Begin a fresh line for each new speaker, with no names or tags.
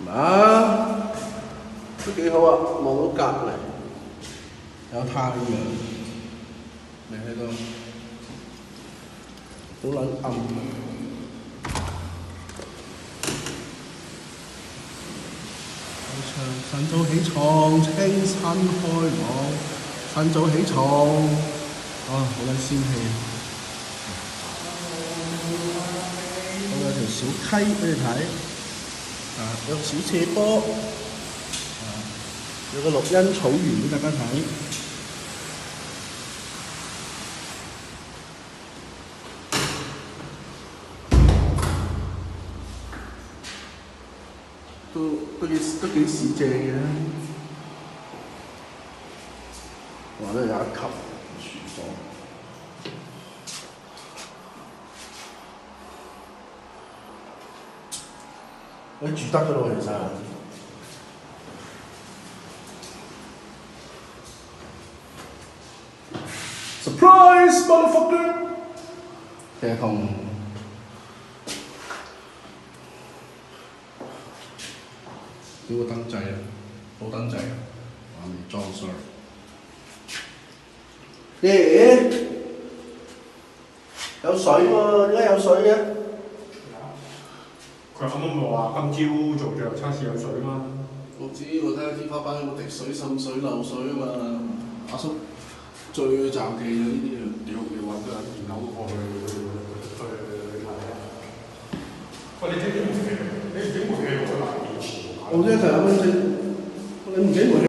啊，都幾好啊！望到隔離有太陽，你睇到好撚暗。晨早起床，清新開朗。晨早起床，好撚仙氣。咁有條小溪俾你睇，有小斜坡，有個綠茵草原俾大家睇。都幾市正嘅，哇！呢有一級廚房，你住得㗎咯，其實。Surprise, motherfucker！ 其實同屌個燈掣啊，冇燈掣啊，我未裝 sorry。耶！有水喎，點解有水嘅？
佢啱啱咪話今朝做最後測試有水嘛？
我知，我睇下天花板有冇滴水、滲水、漏水啊嘛。阿叔最罩忌啊呢啲啊！
屌你揾個人電腦過去睇下。喂，你整啲煤氣，你唔整煤氣攞去賣電池？
我即係諗緊整，你唔整煤氣。